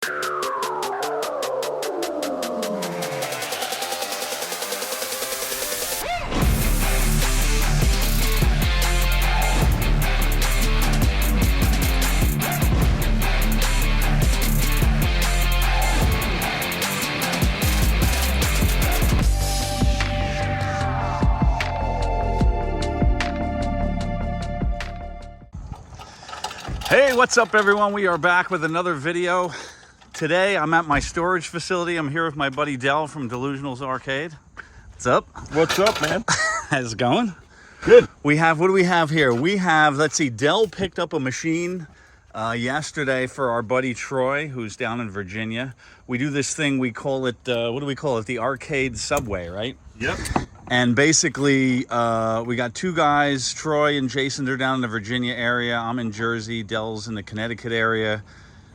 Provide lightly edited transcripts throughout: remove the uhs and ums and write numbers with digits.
Hey, what's up everyone? We are back with another video. Today I'm at my storage facility. I'm here with my buddy Del from Delusional's Arcade. What's up? What's up, man? How's it going? Good. We have, what do we have here? We have, let's see, Del picked up a machine yesterday for our buddy Troy, who's down in Virginia. We do this thing, we call it, what do we call it? The arcade subway, right? Yep. And basically, we got two guys, Troy and Jason, they're down in the Virginia area. I'm in Jersey, Del's in the Connecticut area.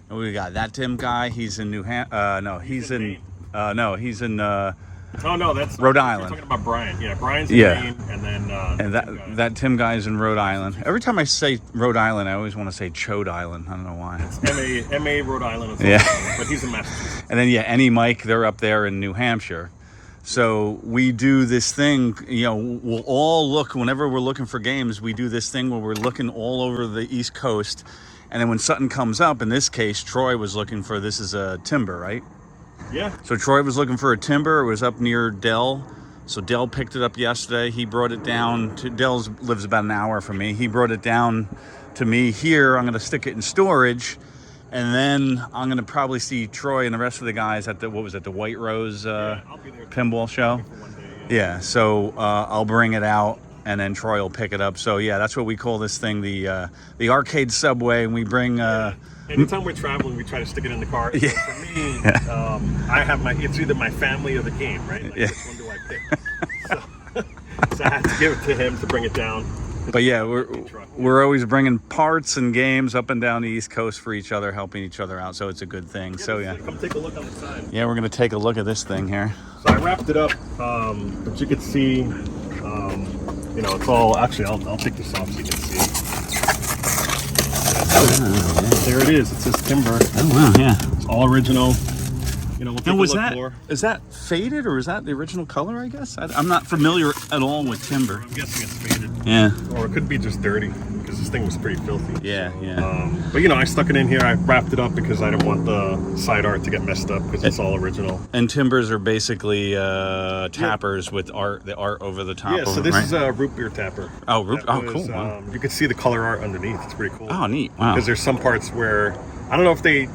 And we got that Tim guy, he's in New Hampshire, he's in oh, no, that's Rhode Island. You're talking about Brian. Yeah, Brian's in Maine, and then and that Tim guy's in Rhode Island. Every time I say Rhode Island, I always want to say Chode Island. I don't know why. It's MA Rhode Island. Yeah. But he's in Massachusetts. And then Any Mike, they're up there in New Hampshire. So we do this thing, you know, we'll all look, whenever we're looking for games, we do this thing where we're looking all over the East Coast. And then when something comes up, in this case, Troy was looking for, this is a timber, right? Yeah. So Troy was looking for a timber. It was up near Del. So Del picked it up yesterday. He brought it down to, Del lives about an hour from me. He brought it down to me here. I'm going to stick it in storage. And then I'm going to probably see Troy and the rest of the guys at the, what was it, the White Rose I'll be there pinball show? for one day, Yeah, so I'll bring it out and then Troy will pick it up. So yeah, that's what we call this thing, the arcade subway. And we bring... Anytime we're traveling, we try to stick it in the car. Yeah. So for me, I have it's either my family or the game, right? Like, Yeah. which one do I pick? So I had to give it to him to bring it down. But yeah, we're always bringing parts and games up and down the East Coast for each other, helping each other out. So it's a good thing. So yeah. Come take a look on the side. Yeah, we're going to take a look at this thing here. So I wrapped it up, but you can see, you know, it's all, actually, I'll take this off so you can see. There it is. It says timber. Oh, wow, yeah. It's all original. You know, we'll take And a was look that, more. is that faded or is that the original color, I guess? I'm not familiar at all with timber. I'm guessing it's faded. Yeah. Or it could be just dirty, because this thing was pretty filthy. Yeah, yeah. But you know, I stuck it in here. I wrapped it up because I didn't want the side art to get messed up, because it's all original. And timbers are basically tappers with the art over the top. Yeah, so of this right? is a root beer tapper. Oh, That cool. Wow. You can see the color art underneath. It's pretty cool. Oh, neat. Wow. Because there's some parts where, I don't know if they,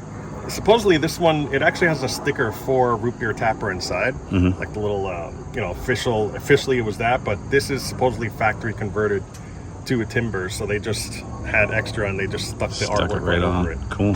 supposedly this one, it actually has a sticker for root beer tapper inside. Mm-hmm. Like the little, you know, officially it was that, but this is supposedly factory converted to a timber, so they just had extra and they just stuck the artwork right over it. Cool.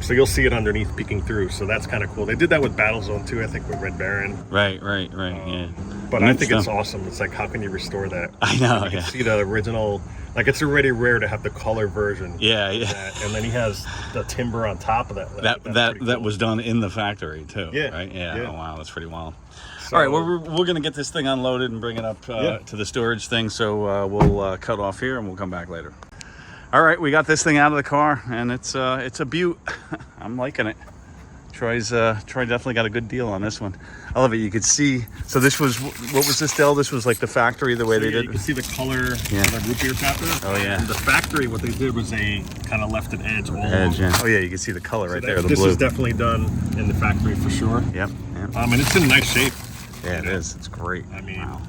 So you'll see it underneath peeking through, so that's kind of cool. They did that with Battlezone too, I think, with Red Baron. Right, yeah. But Neat I think stuff. it's awesome. It's like, how can you restore that? I know, You yeah. can see the original, like it's already rare to have the color version. Yeah. And then he has the timber on top of that. That's pretty That cool. was done in the factory too. Yeah, Right. Yeah. yeah. Oh, wow, that's pretty wild. So, All right. Well, we're gonna get this thing unloaded and bring it up to the storage thing. So we'll cut off here and we'll come back later. All right. We got this thing out of the car and it's a beaut. I'm liking it. Troy definitely got a good deal on this one. I love it. You could see. So this was, what was this, Del? This was like the factory, the way they did. You can see the color of the root beer tapper. Oh yeah. And the factory, what they did was they kind of left an edge all over. Yeah. Oh yeah, you can see the color right there. The this blue. is definitely done in the factory for sure. Yep. And it's in nice shape. Yeah, it is. It's great. I mean, wow.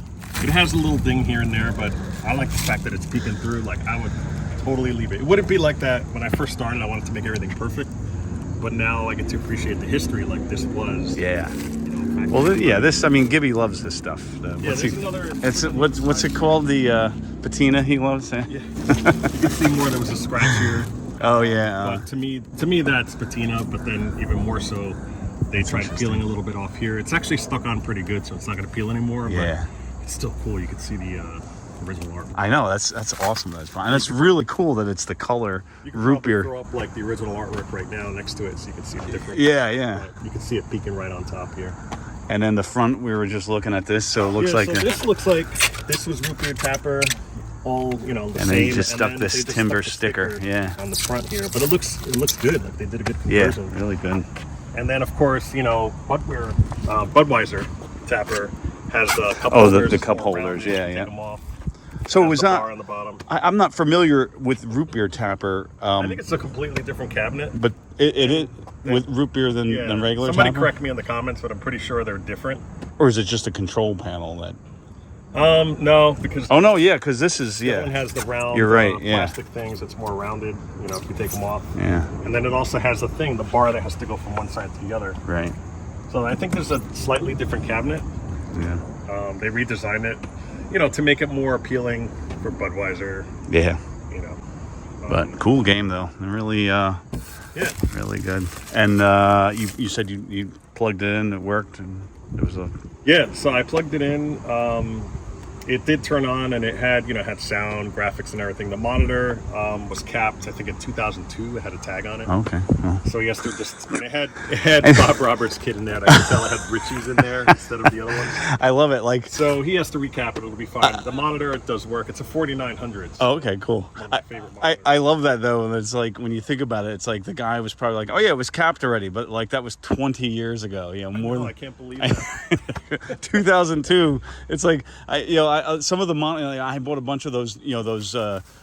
It has a little ding here and there, but I like the fact that it's peeking through. Like, I would totally leave it. It wouldn't be like that when I first started. I wanted to make everything perfect, but now I get to appreciate the history. Like this was. Yeah. You know, Well, this. I mean, Gibby loves this stuff. What's it called? The patina he loves. Eh? Yeah. You can see more. There was a scratch here. Oh yeah. But to me, that's patina. But then even more so, they tried peeling a little bit off here. It's actually stuck on pretty good, so it's not going to peel anymore. Yeah. But it's still cool. You can see the original art. I know. That's awesome. That's fine. And it's really cool that it's the color root beer. Throw up like the original artwork right now next to it, so you can see the difference. Yeah. But you can see it peeking right on top here. And then the front, we were just looking at this, so it looks like this looks like this was root beer tapper all the And same. they just and stuck then this they just timber stuck the sticker, yeah, on the front here. But it looks good. Like they did a good yeah, conversion. really good. And then of course Budweiser tapper has the cup Oh, holders. the cup more holders, rounded, yeah, take yeah. them off. So Has was the that? bar on the bottom. I'm not familiar with root beer tapper. I think it's a completely different cabinet. But it is with root beer than regular Somebody tapper? correct me in the comments, but I'm pretty sure they're different. Or is it just a control panel that? No, because Oh no, yeah, because this is one has the round. You're right, yeah. Plastic things. It's more rounded. If you take them off. Yeah. And then it also has the bar that has to go from one side to the other. Right. So I think there's a slightly different cabinet. Yeah. They redesigned it, to make it more appealing for Budweiser. Yeah. But Cool game though. Really, really good. And you said you plugged it in, it worked, and it was a. Yeah. So I plugged it in. It did turn on, and it had had sound, graphics, and everything. The monitor was capped, I think, in 2002. It had a tag on it. Okay. Well. So he has to just. And it had Bob Roberts' kid in there. I could tell it had Richie's in there instead of the other ones. I love it. Like. So he has to recap it. It'll be fine. The monitor, it does work. It's a 4900. Oh, okay, cool. One of my favorite monitors. I love that though, and it's like when you think about it, it's like the guy was probably like, "Oh yeah, it was capped already," but like that was 20 years ago. More than I can't believe that. 2002. It's like some of the I bought a bunch of those those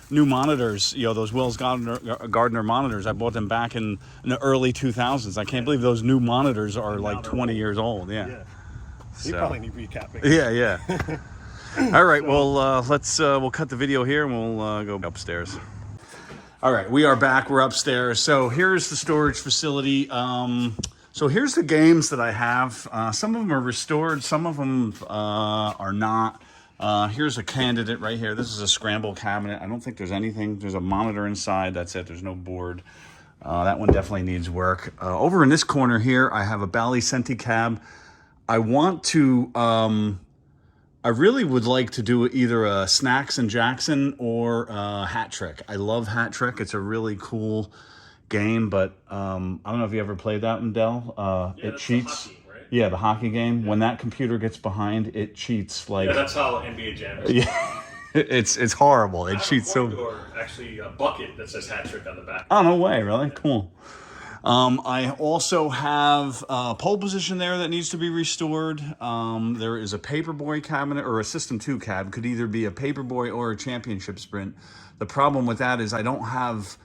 new monitors, those Wells Gardner monitors. I bought them back in the early 2000s. I can't believe those new monitors are like 20 years old. Yeah. You probably need recapping. Yeah. All right. Well, let's we'll cut the video here and we'll go upstairs. All right, we are back. We're upstairs. So here's the storage facility. So here's the games that I have. Some of them are restored. Some of them are not. Here's a candidate right here. This is a scramble cabinet. I don't think there's anything. There's a monitor inside. That's it. There's no board. That one definitely needs work. Over in this corner here, I have a Bally Senti cab. I want to... I really would like to do either a Snacks and Jackson or a Hat Trick. I love Hat Trick. It's a really cool game, but I don't know if you ever played that one, Del. It cheats. The hockey, right? Yeah, the hockey game. Yeah. When that computer gets behind, it cheats like. Yeah, that's how NBA Jam is. Yeah, it's horrible. It cheats so. Or actually a bucket that says Hat Trick on the back. Oh no way! Really cool. I also have a pole position there that needs to be restored. There is a Paperboy cabinet or a System 2 cab. Could either be a Paperboy or a Championship Sprint. The problem with that is I don't have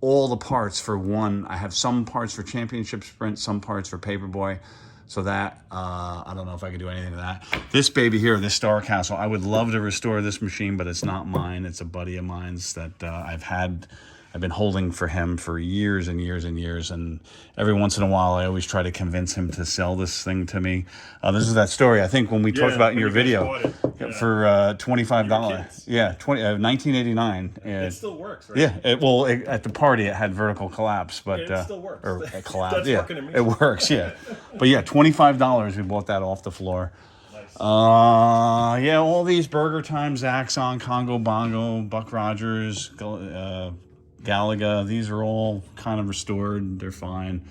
all the parts for one. I have some parts for Championship Sprint, some parts for Paperboy. So that, I don't know if I can do anything to that. This baby here, this Star Castle, I would love to restore this machine, but it's not mine. It's a buddy of mine's that I've been holding for him for years and years and years, and every once in a while I always try to convince him to sell this thing to me. This is that story I think when we talked about in your video for $25. Yeah, 1989. It still works, right? Yeah, at the party it had vertical collapse, but it still works. Or it collapsed. That's yeah, working to me. it works. Yeah, but yeah, $25. We bought that off the floor. Nice. Yeah, all these Burger Time, Zaxxon, Congo Bongo, Buck Rogers, Galaga, these are all kind of restored. They're fine.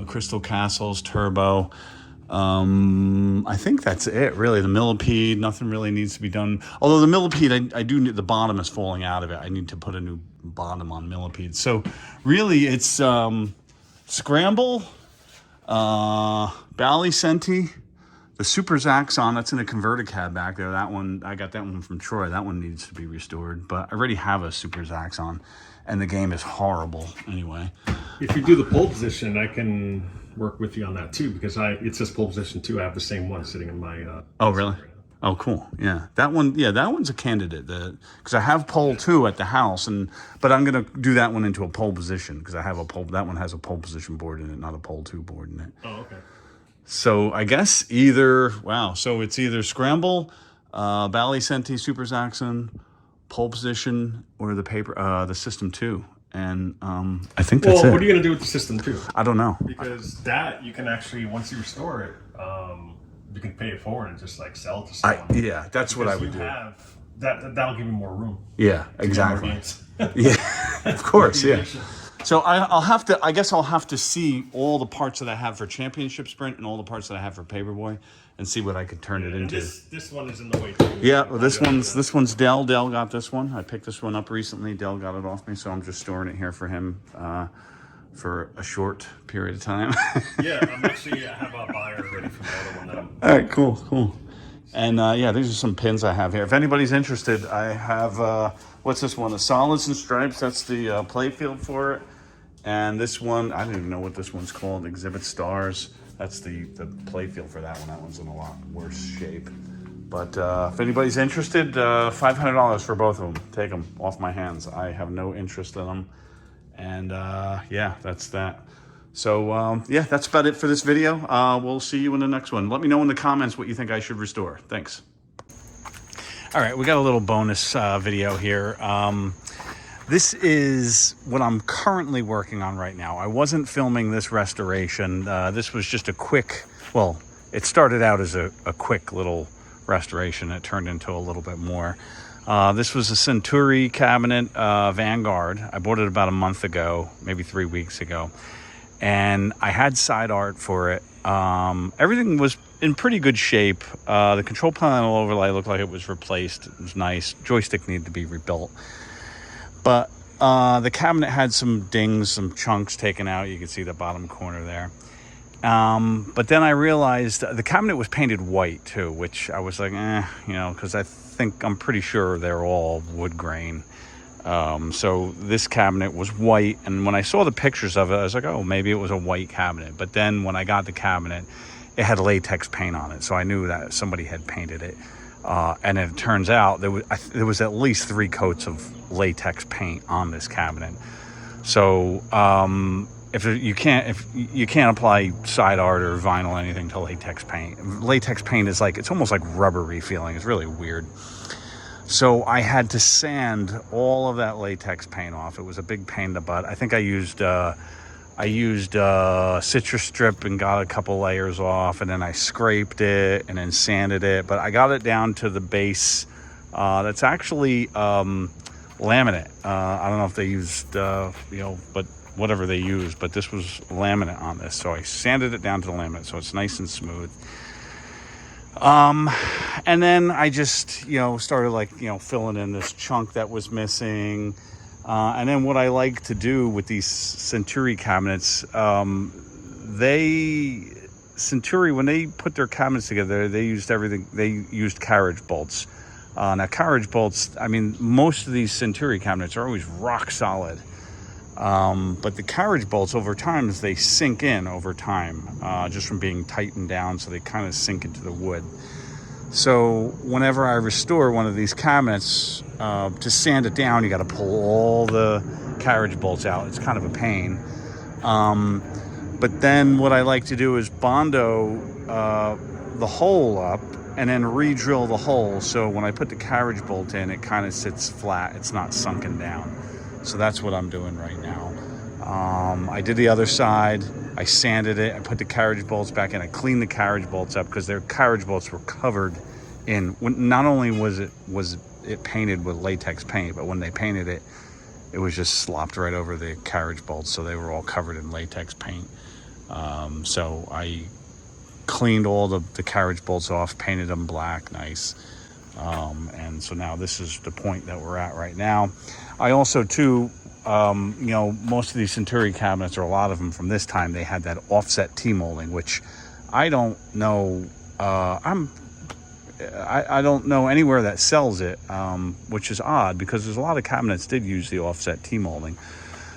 Crystal Castles, Turbo. I think that's it, really. The millipede, nothing really needs to be done. Although the millipede, I do need, the bottom is falling out of it. I need to put a new bottom on millipede. So really it's Scramble, Bally Senti, the Super Zaxxon, that's in a converted cab back there. That one, I got that one from Troy. That one needs to be restored. But I already have a Super Zaxxon, and the game is horrible anyway. If you do the pole position, I can work with you on that too, because it says pole position too. I have the same one sitting in my... Oh, really? Oh, cool. Yeah, that one. Yeah, that one's a candidate. Because I have pole 2 at the house, but I'm gonna do that one into a pole position because I have a pole. That one has a pole position board in it, not a pole 2 board in it. Oh, okay. So I guess either So it's either Scramble, Bally Senti, Super Zaxxon, pole position, or the System 2. And I think that's it. What are you gonna do with the System 2? I don't know. Because that you can actually, once you restore it, you can pay it forward and just like sell it to someone. Yeah, that's what I would do. That'll give you more room. Yeah, exactly. Yeah, of course. Yeah. So I'll have to, I guess I'll have to see all the parts that I have for Championship Sprint and all the parts that I have for Paperboy and see what I could turn it into. This one is in the way too. Yeah, well, this one's Dell. Dell got this one. I picked this one up recently. Dell got it off me, so I'm just storing it here for him for a short period of time. Yeah, I have a buyer ready for the other one that I'm... All right, cool. And yeah, these are some pins I have here. If anybody's interested, I have, what's this one? A Solids and Stripes. That's the play field for it. And this one, I don't even know what this one's called. Exhibit Stars. That's the play field for that one. That one's in a lot worse shape. But if anybody's interested, $500 for both of them. Take them off my hands. I have no interest in them. And yeah, that's that. So yeah, that's about it for this video. We'll see you in the next one. Let me know in the comments what you think I should restore. Thanks. All right, we got a little bonus video here. This is what I'm currently working on right now. I wasn't filming this restoration. This was just a quick, well, it started out as a quick little restoration. It turned into a little bit more. This was a Centuri cabinet, Vanguard. I bought it about a month ago, maybe 3 weeks ago. And I had side art for it. Everything was in pretty good shape. The control panel overlay looked like it was replaced. It was nice. Joystick needed to be rebuilt. But the cabinet had some dings, some chunks taken out. You can see the bottom corner there. But then I realized the cabinet was painted white too, which I was like, because I'm pretty sure they're all wood grain. So this cabinet was white, and when I saw the pictures of it, I was like, oh, maybe it was a white cabinet. But then when I got the cabinet, it had latex paint on it, so I knew that somebody had painted it. And it turns out there was at least 3 coats of latex paint on this cabinet. So if you can't apply side art or vinyl or anything to latex paint. Latex paint is it's almost like rubbery feeling. It's really weird. So I had to sand all of that latex paint off. It was a big pain in the butt. I think I used citrus strip and got a couple layers off, and then I scraped it and then sanded it. But I got it down to the base. That's actually laminate. I don't know if they used, but whatever they used. But this was laminate on this, so I sanded it down to the laminate, so it's nice and smooth. And then I just, started filling in this chunk that was missing. And then what I like to do with these Centuri cabinets, Centuri, when they put their cabinets together, they used everything. They used carriage bolts. Now carriage bolts, most of these Centuri cabinets are always rock solid. But the carriage bolts over time, as they sink in over time, just from being tightened down, so they kind of sink into the wood. So whenever I restore one of these cabinets, to sand it down, you got to pull all the carriage bolts out. It's kind of a pain. But then what I like to do is Bondo the hole up and then re-drill the hole. So when I put the carriage bolt in, it kind of sits flat. It's not sunken down. So that's what I'm doing right now. I did the other side. I sanded it. I put the carriage bolts back in. I cleaned the carriage bolts up because their carriage bolts were covered in. Not only was it painted with latex paint, but when they painted it, it was just slopped right over the carriage bolts. So they were all covered in latex paint. So I cleaned all the carriage bolts off, painted them black, nice. And so now this is the point that we're at right now. I also too, most of these Centuri cabinets, or a lot of them from this time, they had that offset T-molding, which I don't know. I don't know anywhere that sells it, which is odd because there's a lot of cabinets did use the offset T-molding.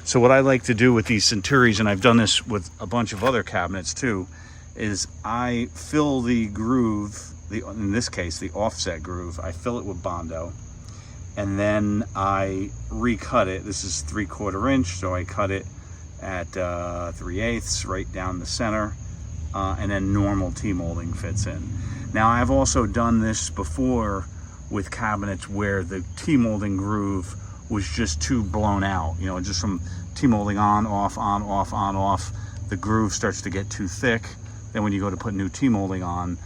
So what I like to do with these Centuris, and I've done this with a bunch of other cabinets too, is I fill the groove, in this case, the offset groove, I fill it with Bondo, and then I recut it. This is 3/4 inch, so I cut it at 3/8 right down the center, and then normal T-molding fits in. Now I've also done this before with cabinets where the T-molding groove was just too blown out, just from T-molding on, off, on, off, on, off, the groove starts to get too thick. Then when you go to put new T-molding on,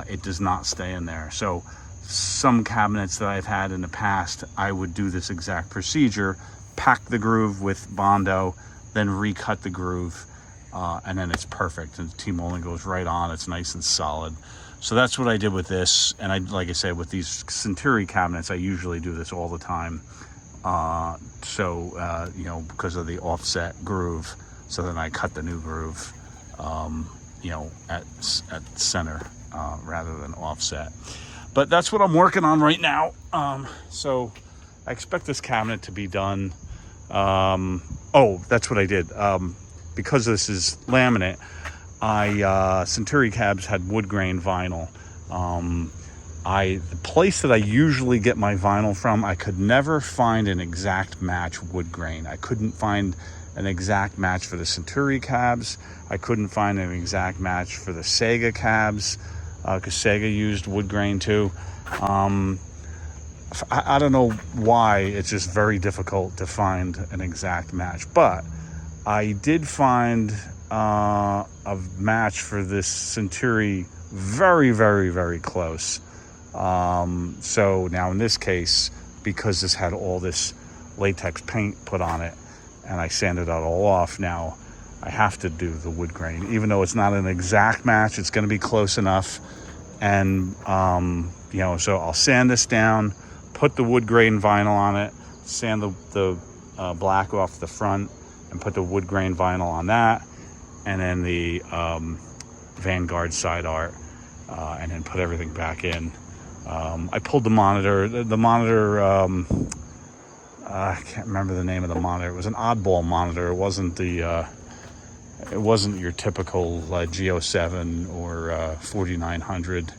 it does not stay in there. So some cabinets that I've had in the past, I would do this exact procedure, pack the groove with Bondo, then recut the groove, and then it's perfect. And the T-molding goes right on. It's nice and solid. So that's what I did with this. And like I said, with these Centuri cabinets, I usually do this all the time. You know, because of the offset groove. So then I cut the new groove, you know, at center rather than offset. But that's what I'm working on right now. So I expect this cabinet to be done. Oh, that's what I did. Because this is laminate, Centuri cabs had wood grain vinyl. The place that I usually get my vinyl from, I could never find an exact match wood grain. I couldn't find an exact match for the Centuri cabs. I couldn't find an exact match for the Sega cabs, because Sega used wood grain too. I don't know why. It's just very difficult to find an exact match, but I did find a match for this Centuri very, very, very close. So now in this case, because this had all this latex paint put on it and I sanded it all off, now I have to do the wood grain. Even though it's not an exact match, it's going to be close enough. And, you know, so I'll sand this down, put the wood grain vinyl on it, sand the black off the front, and put the wood grain vinyl on that, and then the Vanguard side art, and then put everything back in. I pulled the monitor. The monitor, I can't remember the name of the monitor. It was an oddball monitor. It wasn't your typical G07 or 4900.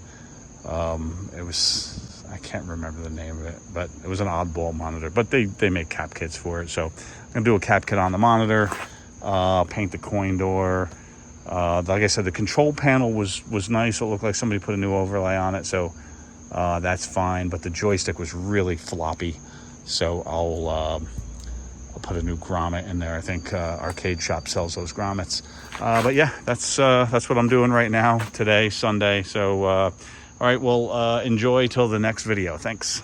It was, I can't remember the name of it, but it was an oddball monitor. But they make cap kits for it, so I'm gonna do a cap kit on the monitor, paint the coin door. Like I said, the control panel was nice. It looked like somebody put a new overlay on it, so that's fine. But the joystick was really floppy, so I'll put a new grommet in there. I think Arcade Shop sells those grommets. But yeah, that's what I'm doing right now today, Sunday. So all right, well, enjoy till the next video. Thanks.